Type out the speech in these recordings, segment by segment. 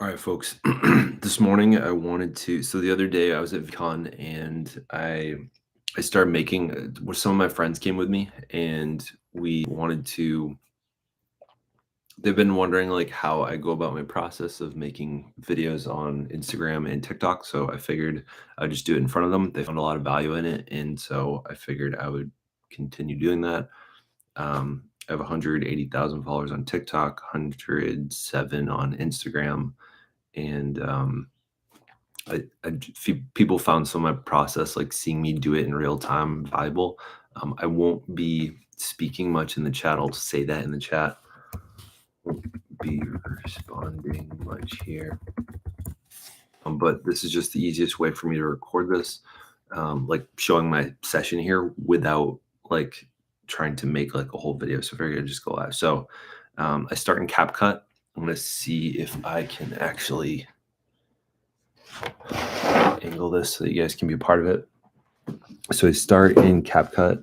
All right, folks. This morning I wanted to. So the other day I was at VCon and I started making. Where some of my friends came with me, and we wanted to. They've been wondering like how I go about my process of making videos on Instagram and TikTok. So I figured I'd just do it in front of them. They found a lot of value in it, and so I figured I would continue doing that. I have 180,000 followers on TikTok, 107 on Instagram, and people found some of my process, like seeing me do it in real time, valuable. I won't be speaking much in the chat. I'll say that in the chat. Won't be responding much here. But this is just the easiest way for me to record this, like showing my session here without like trying to make like a whole video. So if I could just go live. So I start in CapCut. I'm gonna see if I can actually angle this so that you guys can be a part of it. So I start in CapCut,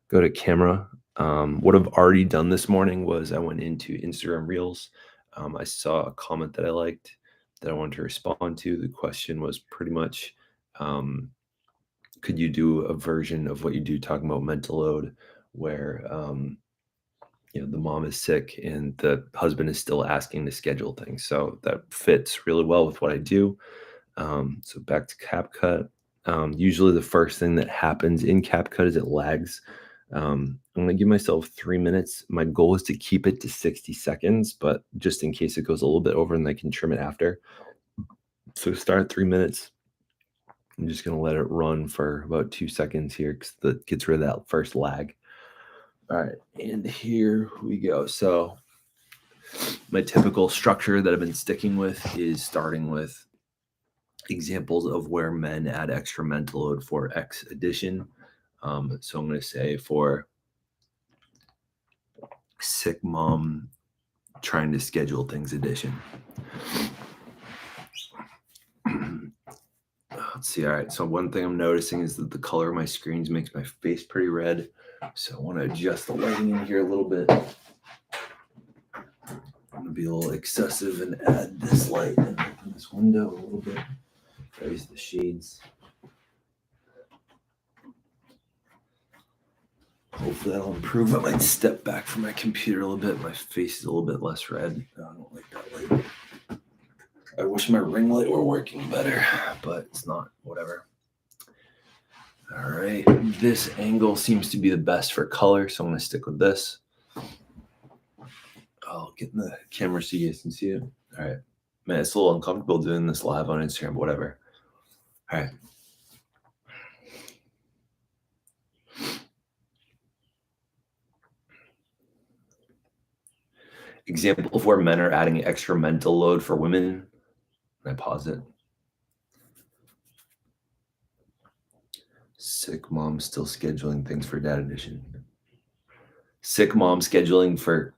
go to camera. What I've already done this morning was I went into Instagram Reels. I saw a comment that I liked that I wanted to respond to. The question was pretty much, could you do a version of what you do talking about mental load where the mom is sick and the husband is still asking to schedule things. So that fits really well with what I do. So back to CapCut. Usually the first thing that happens in CapCut is it lags. I'm gonna give myself 3 minutes. My goal is to keep it to 60 seconds, but just in case it goes a little bit over and I can trim it after. So start at 3 minutes. I'm just gonna let it run for about 2 seconds here because that gets rid of that first lag. All right, and here we go. So my typical structure that I've been sticking with is starting with examples of where men add extra mental load for X addition. So I'm going to say for sick mom trying to schedule things addition. Let's see. All right. So one thing I'm noticing is that the color of my screens makes my face pretty red. So I want to adjust the lighting in here a little bit. I'm going to be a little excessive and add this light and open this window a little bit. Raise the shades. Hopefully that'll improve. I might step back from my computer a little bit. My face is a little bit less red. I don't like that light. I wish my ring light were working better, but it's not. Whatever. All right. This angle seems to be the best for color, so I'm going to stick with this. I'll get in the camera so you guys can see it. All right. Man, it's a little uncomfortable doing this live on Instagram, but whatever. All right. Example of where men are adding extra mental load for women. And I pause it. Sick mom still scheduling things for dad edition. Sick mom scheduling for.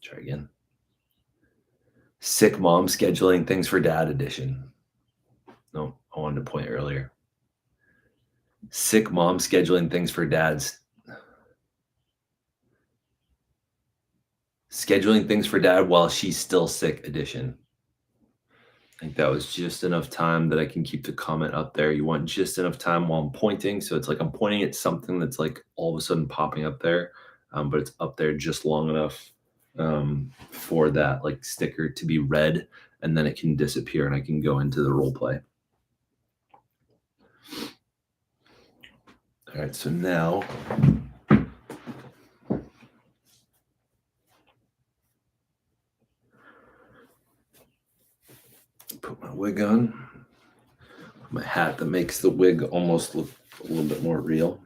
Try again. Sick mom scheduling things for dad edition. No, I wanted to point earlier. Sick mom scheduling things for dads. Scheduling things for dad while she's still sick edition. I think that was just enough time that I can keep the comment up there. You want just enough time while I'm pointing. So it's like I'm pointing at something that's like all of a sudden popping up there, but it's up there just long enough for that like sticker to be red, and then it can disappear and I can go into the role play. All right, so now put my wig on, my hat that makes the wig almost look a little bit more real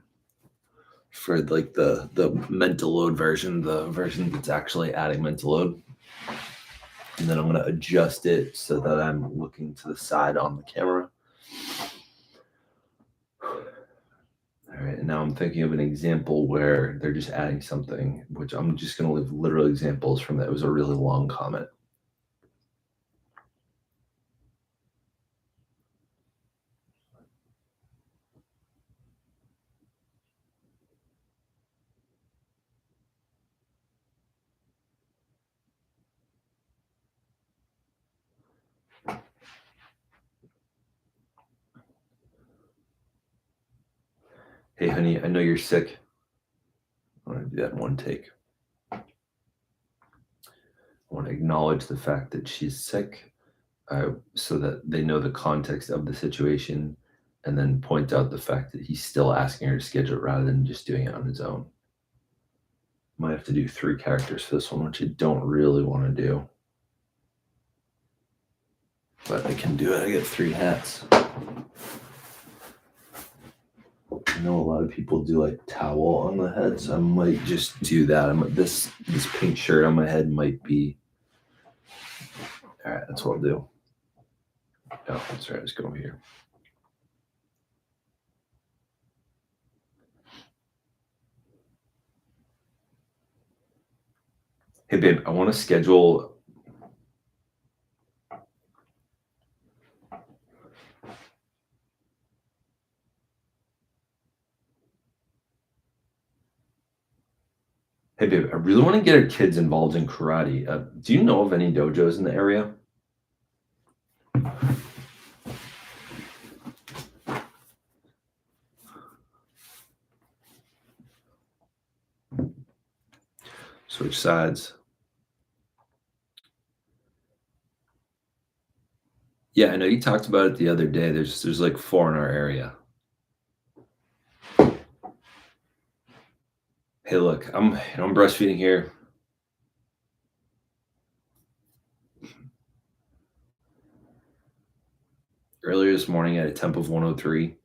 for like the mental load version, the version that's actually adding mental load. And then I'm going to adjust it so that I'm looking to the side on the camera. All right, and now I'm thinking of an example where they're just adding something, which I'm just going to leave literal examples from that. It was a really long comment. Hey, honey, I know you're sick. I want to do that in one take. I want to acknowledge the fact that she's sick, so that they know the context of the situation, and then point out the fact that he's still asking her to schedule it rather than just doing it on his own. Might have to do 3 characters for this one, which I don't really want to do. But I can do it. I get 3 hats. I know a lot of people do like towel on the head, so I might just do that. This pink shirt on my head might be. All right, that's what I'll do. Oh, that's right. Let's go over here. Hey, babe, I want to schedule. Hey, babe, I really want to get our kids involved in karate. Do you know of any dojos in the area? Switch sides. Yeah, I know you talked about it the other day. There's like 4 in our area. Hey, look, I'm breastfeeding here. Earlier this morning at a temp of 103.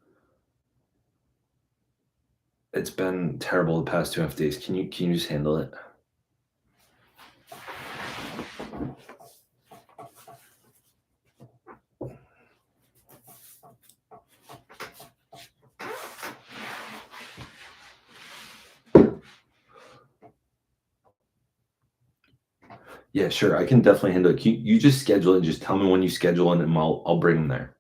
It's been terrible the past 2.5 days. Can you just handle it? Yeah, sure. I can definitely handle it. You just schedule it and just tell me when you schedule it, and I'll bring them there.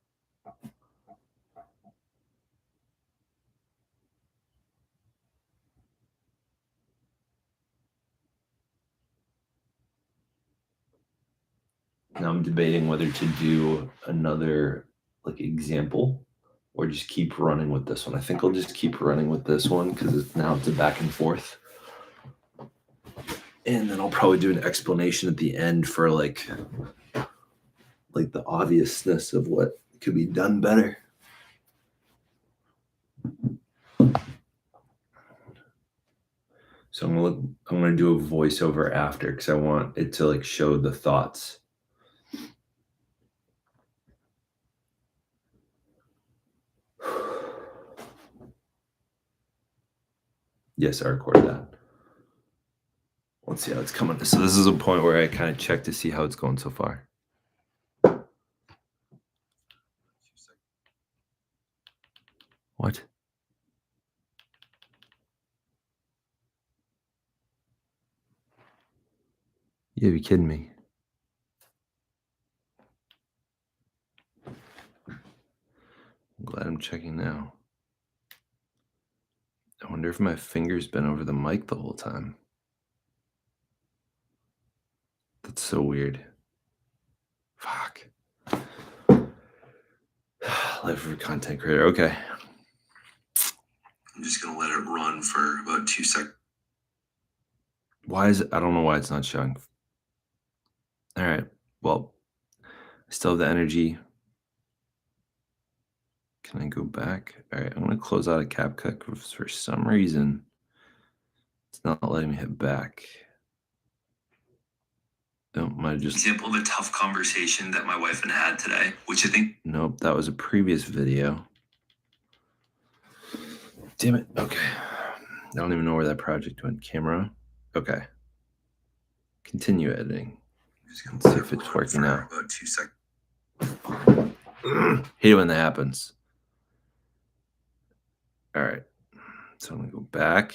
Now I'm debating whether to do another like example or just keep running with this one. I think I'll just keep running with this one because now it's a back and forth. And then I'll probably do an explanation at the end for like the obviousness of what could be done better. So I'm gonna do a voiceover after because I want it to like show the thoughts. Yes, I recorded that. Let's see how it's coming. So this is a point where I kind of check to see how it's going so far. What? You gotta be kidding me. I'm glad I'm checking now. I wonder if my finger's been over the mic the whole time. That's so weird. Fuck. Life of a content creator. Okay. I'm just gonna let it run for about 2 seconds. Why is it? I don't know why it's not showing. All right. Well, I still have the energy. Can I go back? All right. I'm gonna close out of CapCut because for some reason it's not letting me hit back. Oh, might just example of a tough conversation that my wife and I had today, which I think. Nope, that was a previous video. Damn it. Okay. I don't even know where that project went. Camera. Okay. Continue editing. Let's see if it's working now. About 2 seconds. Hate it when that happens. All right. So I'm gonna go back.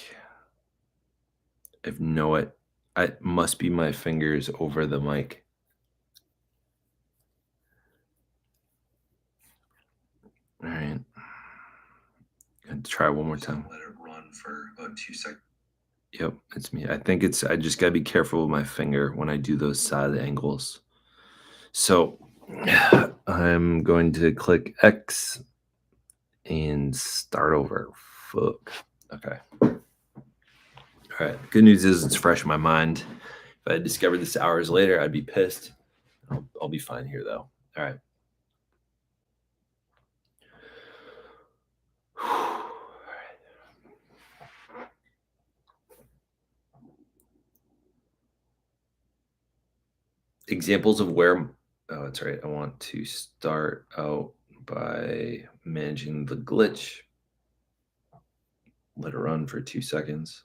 I know it. I must be my fingers over the mic. All right. Gonna try one more time. Let it run for about 2 seconds. Yep, it's me. I think I just gotta be careful with my finger when I do those side angles. So I'm going to click X and start over. fuck. Okay. All right. Good news is it's fresh in my mind. If I had discovered this hours later, I'd be pissed. I'll be fine here, though. All right. Examples of where, oh, that's right. I want to start out by managing the glitch. Let it run for 2 seconds.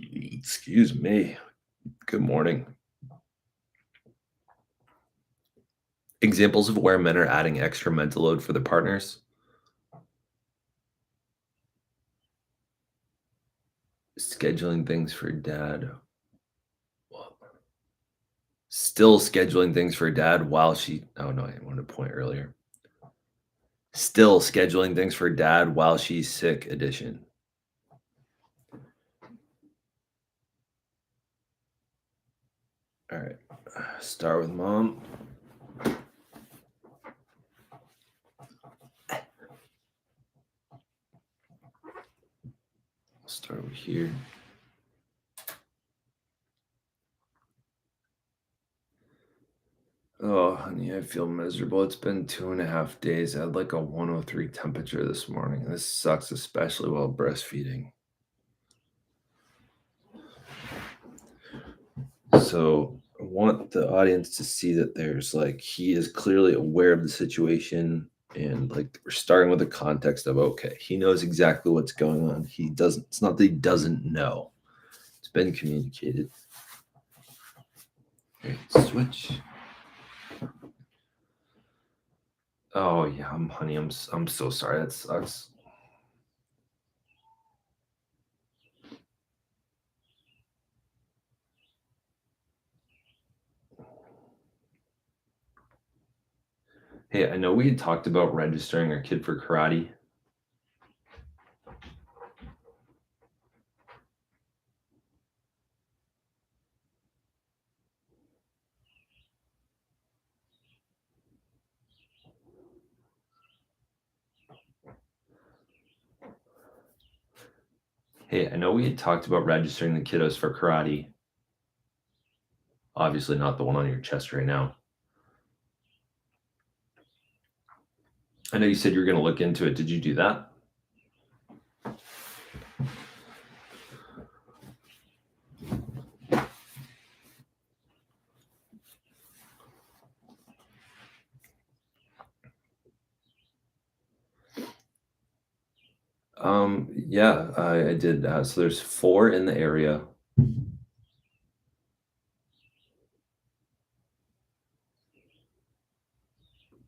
Excuse me. Good morning. Examples of where men are adding extra mental load for their partners. Scheduling things for dad. Still scheduling things for dad while she, oh no, I wanted to point earlier. Still scheduling things for dad while she's sick edition. All right. Start with mom. Start over here. Oh, honey, I feel miserable. It's been 2.5 days. I had like a 103 temperature this morning. This sucks, especially while breastfeeding. So I want the audience to see that there's like, he is clearly aware of the situation. And like, we're starting with the context of, okay, he knows exactly what's going on. He doesn't, it's not that he doesn't know, it's been communicated. Okay, switch. Oh yeah, honey, I'm so sorry. That sucks. Hey, I know we had talked about registering our kid for karate. Hey, I know we had talked about registering the kiddos for karate. Obviously not the one on your chest right now. I know you said you were going to look into it. Did you do that? Yeah, I did. So there's 4 in the area.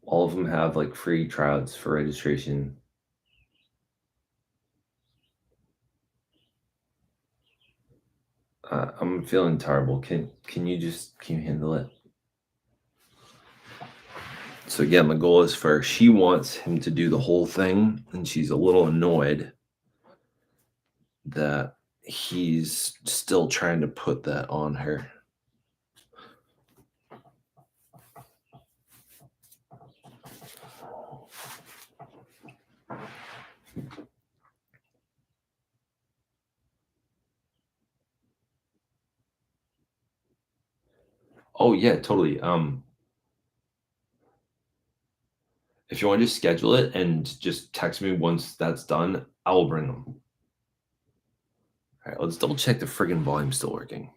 All of them have like free tryouts for registration. I'm feeling terrible. Can you handle it? So again, the goal is she wants him to do the whole thing, and she's a little annoyed that he's still trying to put that on her. Oh yeah, totally. If you want to just schedule it and just text me once that's done, I will bring them. All right, let's double check the friggin' volume's still working.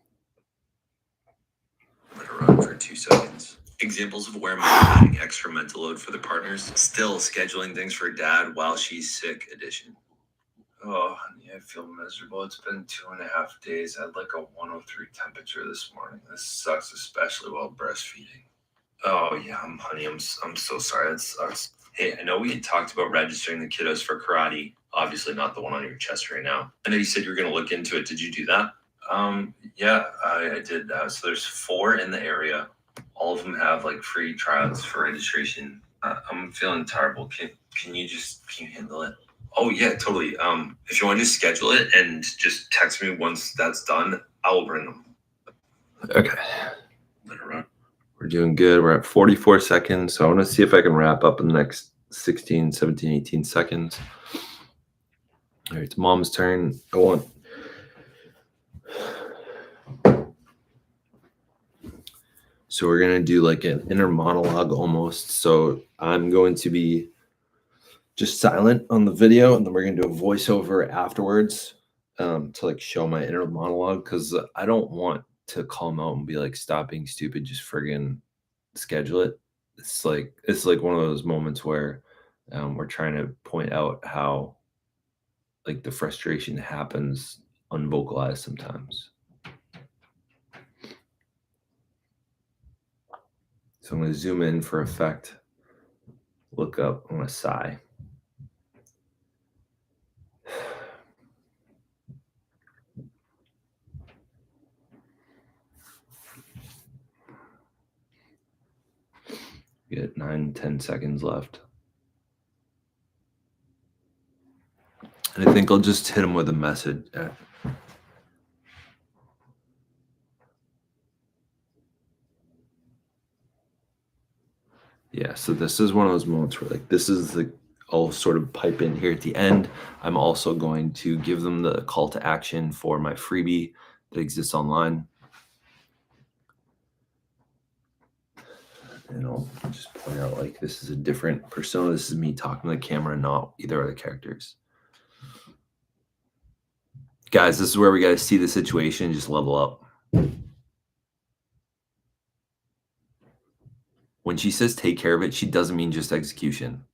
Let it run for 2 seconds. Examples of where men are adding extra mental load for their partners. Still scheduling things for dad while she's sick edition. Oh, honey, I feel miserable. It's been 2.5 days. I had like a 103 temperature this morning. This sucks, especially while breastfeeding. Oh yeah, honey, I'm so sorry. That sucks. Hey, I know we had talked about registering the kiddos for karate. Obviously not the one on your chest right now. I know you said you were going to look into it. Did you do that? Yeah, I did. So there's 4 in the area. All of them have like free tryouts for registration. I'm feeling terrible. Can you handle it? Oh yeah, totally. If you want to just schedule it and just text me once that's done, I will bring them. Okay. Let it run. We're doing good. We're at 44 seconds. So I want to see if I can wrap up in the next 16, 17, 18 seconds. All right, it's mom's turn. I want. So we're gonna do like an inner monologue almost. So I'm going to be just silent on the video, and then we're gonna do a voiceover afterwards to like show my inner monologue because I don't want to call him out and be like, "Stop being stupid, just friggin' schedule it." It's like one of those moments where we're trying to point out how like the frustration happens unvocalized sometimes. So I'm gonna zoom in for effect. Look up. I'm gonna sigh. Get 9, 10 seconds left. And I think I'll just hit him with a message. Yeah, so this is one of those moments where like this is the I'll sort of pipe in here at the end. I'm also going to give them the call to action for my freebie that exists online. And I'll just point out like this is a different persona. This is me talking to the camera, not either of the characters. Guys, this is where we got to see the situation, just level up. When she says take care of it, she doesn't mean just execution.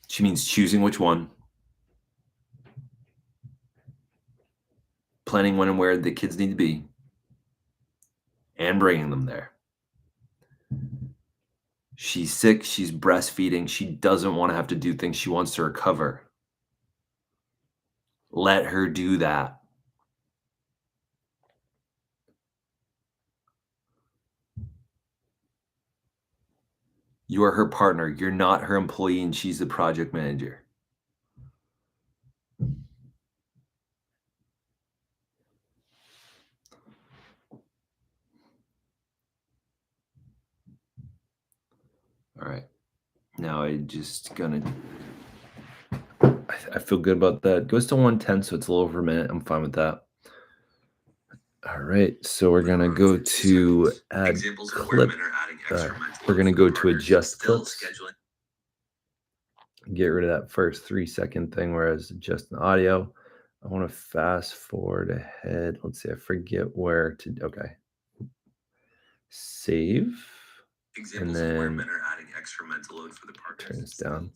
She means choosing which one, planning when and where the kids need to be, and bringing them there. She's sick, she's breastfeeding, she doesn't want to have to do things, she wants to recover. Let her do that. You are her partner. You're not her employee, and she's the project manager. All right. Now I just gonna. I feel good about that. It goes to 110, so it's a little over a minute. I'm fine with that. All right. So we're gonna go to add clip. We're gonna go to adjust clips. Get rid of that first 3-second thing, whereas adjust the audio. I want to fast forward ahead. Let's see. I forget where to. Okay. Save. And then turn this down.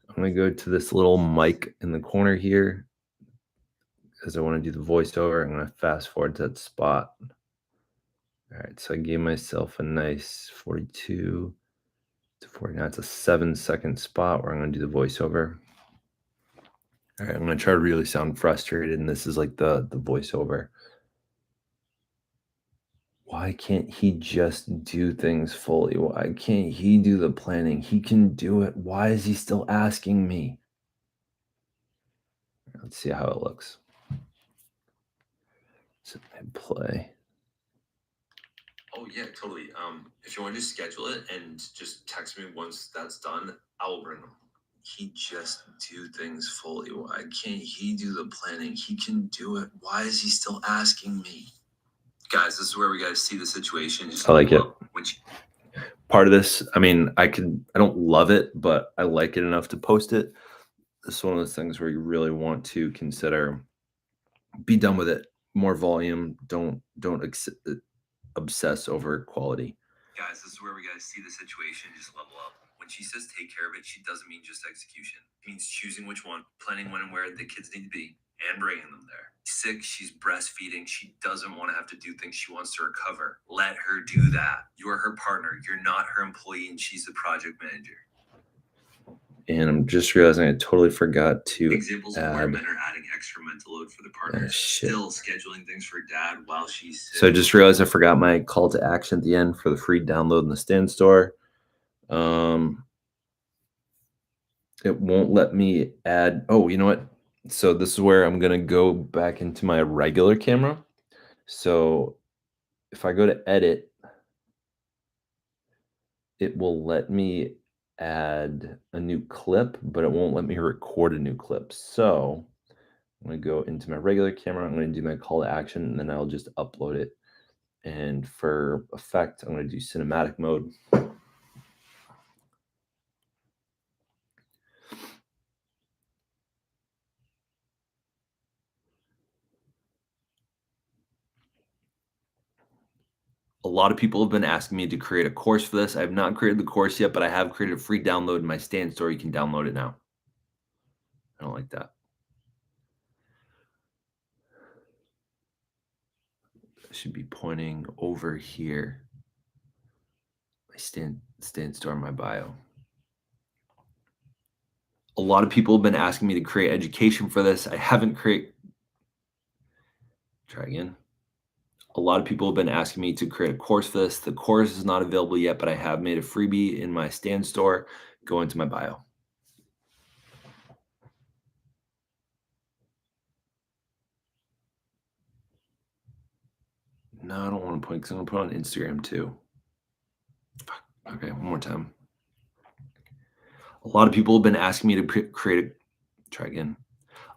I'm going to go to this little mic in the corner here because I want to do the voiceover. I'm going to fast forward to that spot. All right, so I gave myself a nice 42 to 49. It's a 7-second spot where I'm going to do the voiceover. All right, I'm going to try to really sound frustrated, and this is like the voiceover. Why can't he just do things fully? Why can't he do the planning? He can do it. Why is he still asking me? Let's see how it looks. So hit play. Oh yeah, totally. If you want to just schedule it and just text me once that's done, I will bring them. He just do things fully. Why can't he do the planning? He can do it. Why is he still asking me? Guys, this is where we got to see the situation. Just I like it. Part of this, I mean, I don't love it, but I like it enough to post it. It's one of those things where you really want to consider, be done with it. More volume. Don't obsess over quality. Guys, this is where we got to see the situation, just level up. When she says take care of it, she doesn't mean just execution. It means choosing which one, planning when and where the kids need to be, and bringing them there. Sick, she's breastfeeding, she doesn't want to have to do things, she wants to recover. Let her do that. You are her partner, you're not her employee, and she's the project manager. And I'm just realizing I totally forgot to examples of where men are adding extra mental load for the partner, still scheduling things for dad while she's sick. So I just realized I forgot my call to action at the end for the free download in the Stand store. It won't let me add. Oh, you know what? So this is where I'm gonna go back into my regular camera. So if I go to edit, it will let me add a new clip, but it won't let me record a new clip. So I'm going to go into my regular camera. I'm going to do my call to action, and then I'll just upload it. And for effect, I'm going to do cinematic mode. A lot of people have been asking me to create a course for this. I have not created the course yet, but I have created a free download in my stand store. You can download it now. I don't like that. I should be pointing over here. My stand store in my bio. A lot of people have been asking me to create education for this. I haven't created. Try again. A lot of people have been asking me to create a course for this. The course is not available yet, but I have made a freebie in my stand store. Go into my bio. No, I don't want to point because I'm going to put it on Instagram too. Fuck. Okay, one more time. A lot of people have been asking me to create a. Try again.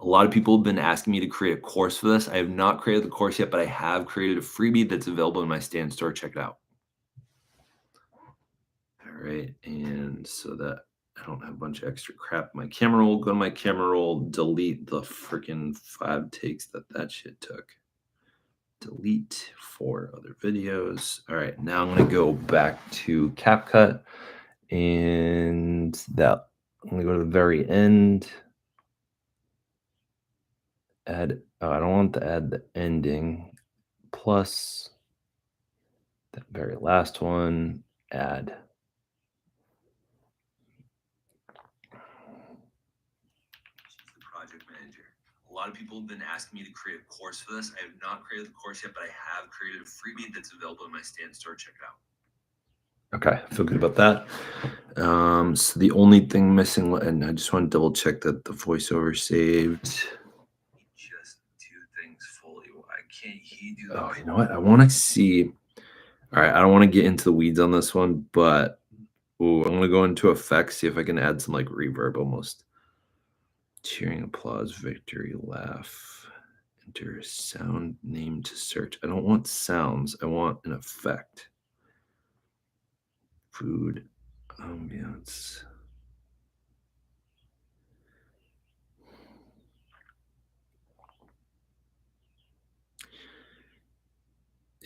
A lot of people have been asking me to create a course for this. I have not created the course yet, but I have created a freebie that's available in my stand store. Check it out. All right, and so that I don't have a bunch of extra crap. My camera roll, go to my camera roll, delete the freaking 5 takes that shit took. Delete 4 other videos. All right, now I'm gonna go back to CapCut, and that I'm gonna go to the very end. Add. Oh, I don't want to add the ending. Plus that very last one. Add. The project manager. A lot of people have been asking me to create a course for this. I have not created the course yet, but I have created a freebie that's available in my stand store. Check it out. Okay, I feel good about that. So the only thing missing, and I just want to double check that the voiceover saved. Just do things fully. Why can't he do that? Oh, you know what? I want to see. All right, I don't want to get into the weeds on this one, but I'm gonna go into effects, see if I can add some like reverb almost. Cheering, applause, victory, laugh. Enter sound name to search. I don't want sounds. I want an effect. Food, ambiance.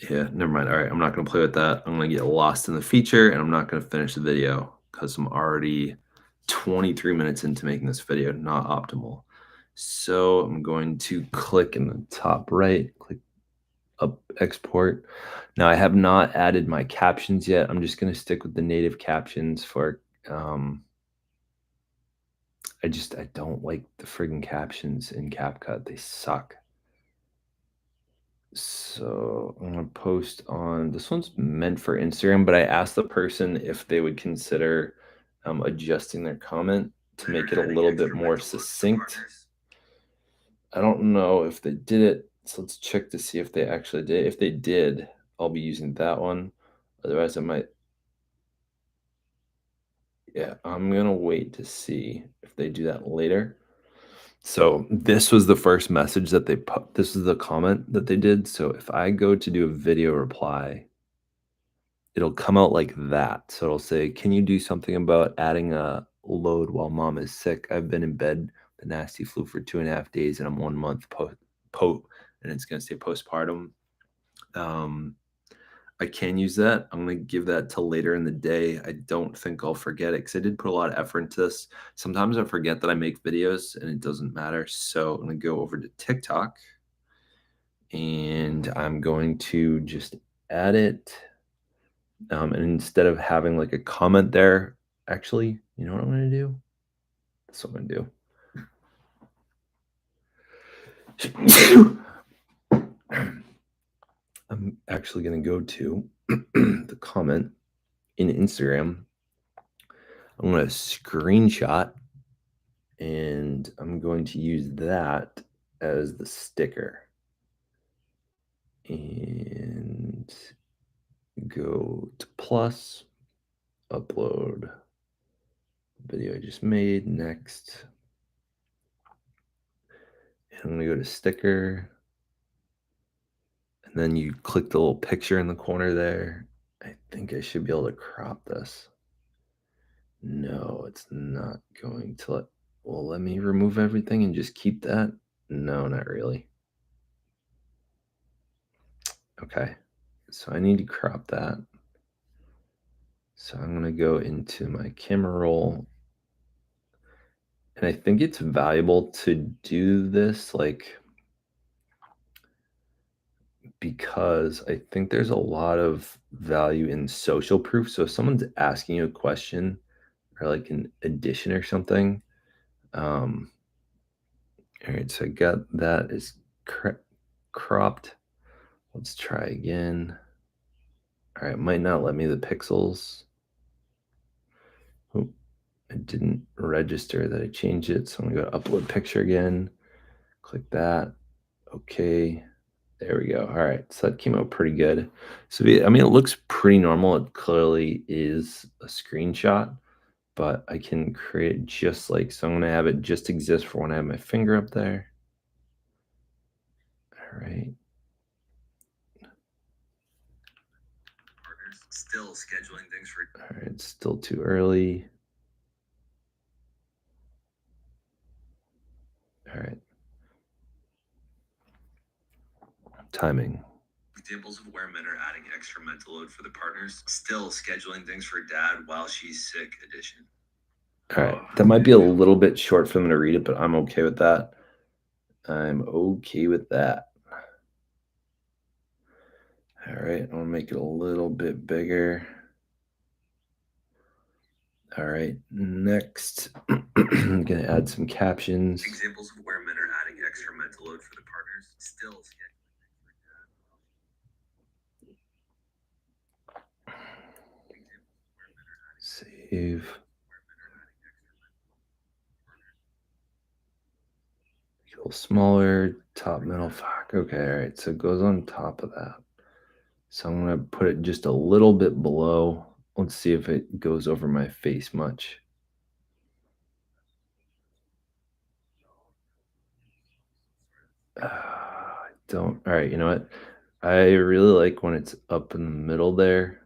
Yeah, never mind. All right, I'm not going to play with that. I'm going to get lost in the feature, and I'm not going to finish the video because I'm already 23 minutes into making this video, not optimal. So I'm going to click in the top right, click up export. Now I have not added my captions yet. I'm just going to stick with the native captions for I don't like the friggin' captions in CapCut. They suck. So I'm gonna post on this one's meant for Instagram, but I asked the person if they would consider adjusting their comment to make it a little bit more succinct. I don't know if they did it, so let's check to see if they actually did. If they did, I'll be using that one. Otherwise, I might. Yeah, I'm gonna wait to see if they do that later. So this was the first message that they put. This is the comment that they did. So if I go to do a video reply, it'll come out like that. So it'll say, "Can you do something about adding a load while mom is sick? I've been in bed, the nasty flu for 2.5 days, and I'm 1 month and it's gonna say postpartum." Um, I can use that. I'm gonna give that till later in the day. I don't think I'll forget it because I did put a lot of effort into this. Sometimes I forget that I make videos and it doesn't matter. So I'm gonna go over to TikTok and I'm going to just add it. And instead of having like a comment there, actually, you know what I'm gonna do? That's what I'm gonna do. I'm actually gonna go to the comment in Instagram. I'm gonna screenshot and I'm going to use that as the sticker. And go to plus, upload video I just made, next. I'm gonna go to sticker, and then you click the little picture in the corner there. I think I should be able to crop this. No, it's not going to let. Well, let me remove everything and just keep that. No, not really. Okay, so I need to crop that. So I'm gonna go into my camera roll, and I think it's valuable to do this, like, because I think there's a lot of value in social proof. So if someone's asking you a question or like an addition or something, um, all right, so I got that is cropped. Let's try again. All right, it might not let me the pixels. Oh, it didn't register that I changed it. So I'm gonna go to upload picture again. Click that. Okay. There we go. All right. So that came out pretty good. So, I mean, it looks pretty normal. It clearly is a screenshot, but I can create it just like, so I'm going to have it just exist for when I have my finger up there. All right. Still scheduling things for. All right. It's still too early. All right. Timing. Examples of where men are adding extra mental load for the partners. Still scheduling things for dad while she's sick edition. All right. That might be a little bit short for them to read it, but I'm okay with that. I'm okay with that. All right. I want to make it a little bit bigger. All right, next, I'm going to add some captions. Examples of where men are adding extra mental load for the partners. Still scheduling things for dad while Save. A little smaller, top, middle, fuck. Okay, all right, so it goes on top of that. So I'm going to put it just a little bit below. Let's see if it goes over my face much. Don't. All right, you know what? I really like when it's up in the middle there.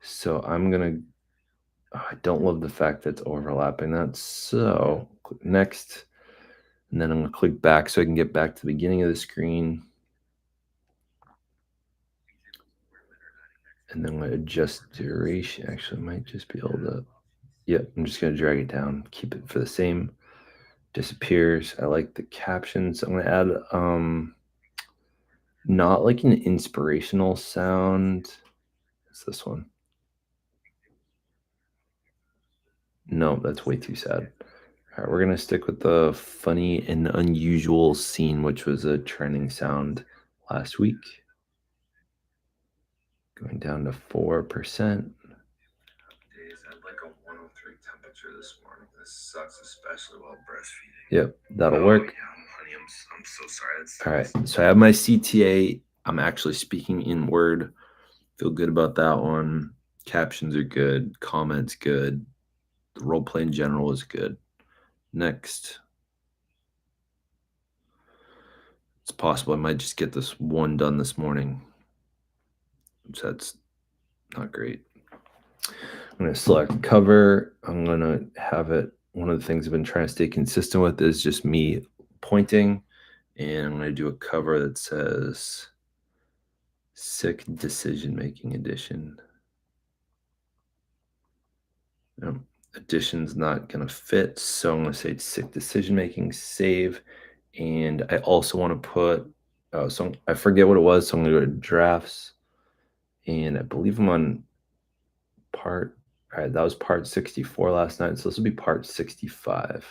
So I'm going to. I don't love the fact that it's overlapping that. So click next. And then I'm going to click back so I can get back to the beginning of the screen. And then I'm going to adjust duration. Actually, I might just be able to. Yep, I'm just going to drag it down, keep it for the same. Disappears. I like the captions. I'm going to add not like an inspirational sound. It's this one. No, that's way too sad. All right, we're going to stick with the funny and unusual scene, which was a trending sound last week. Going down to 4%. days at like a 103 temperature this morning. This sucks, especially while breastfeeding. Yep, that'll work. Yeah, honey, I'm so sorry. All right, so I have my CTA. I'm actually speaking in Word. Feel good about that one. Captions are good. Comments good. The role play in general is good. Next. It's possible I might just get this one done this morning. So that's not great. I'm going to select cover. I'm going to have it. One of the things I've been trying to stay consistent with is just me pointing. And I'm going to do a cover that says Sick Decision Making Edition. Edition's not going to fit. So I'm going to say Sick Decision Making, save. And I also want to put, so I forget what it was. So I'm going to go to drafts. And I believe I'm on part, all right, that was part 64 last night. So this will be part 65.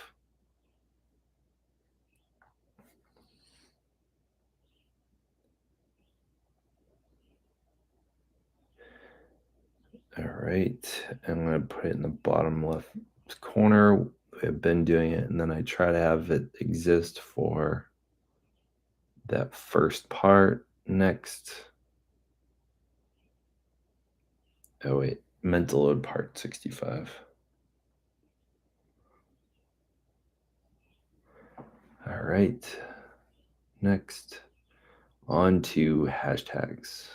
All right, I'm going to put it in the bottom left corner. I've been doing it, and then I try to have it exist for that first part. Next. Oh, wait, mental load part 65. All right. Next, on to hashtags,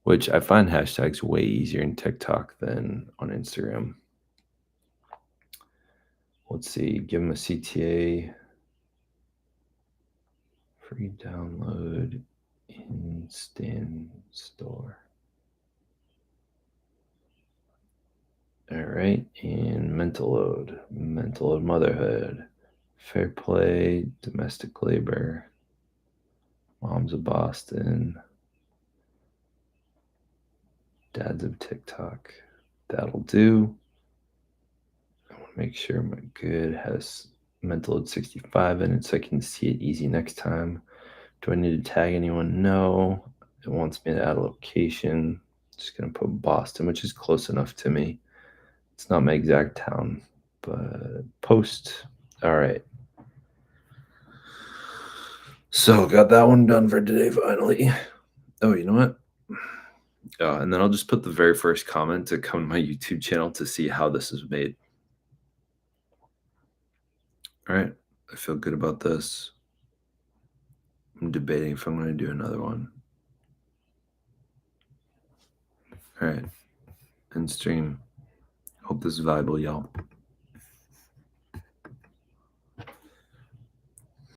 which I find hashtags way easier in TikTok than on Instagram. Let's see, give them a CTA, free download, instant store. All right, and Mentalload motherhood, fair play, domestic labor, moms of Boston, dads of TikTok. That'll do. I want to make sure my good has Mentalload 65 in it so I can see it easy next time. Do I need to tag anyone? No. It wants me to add a location. Just gonna put Boston, which is close enough to me. It's not my exact town, but post. All right. So got that one done for today finally. Oh, you know what? And then I'll just put the very first comment to come to my YouTube channel to see how this is made. All right. I feel good about this. I'm debating if I'm going to do another one. All right. End stream. Hope this is valuable, y'all.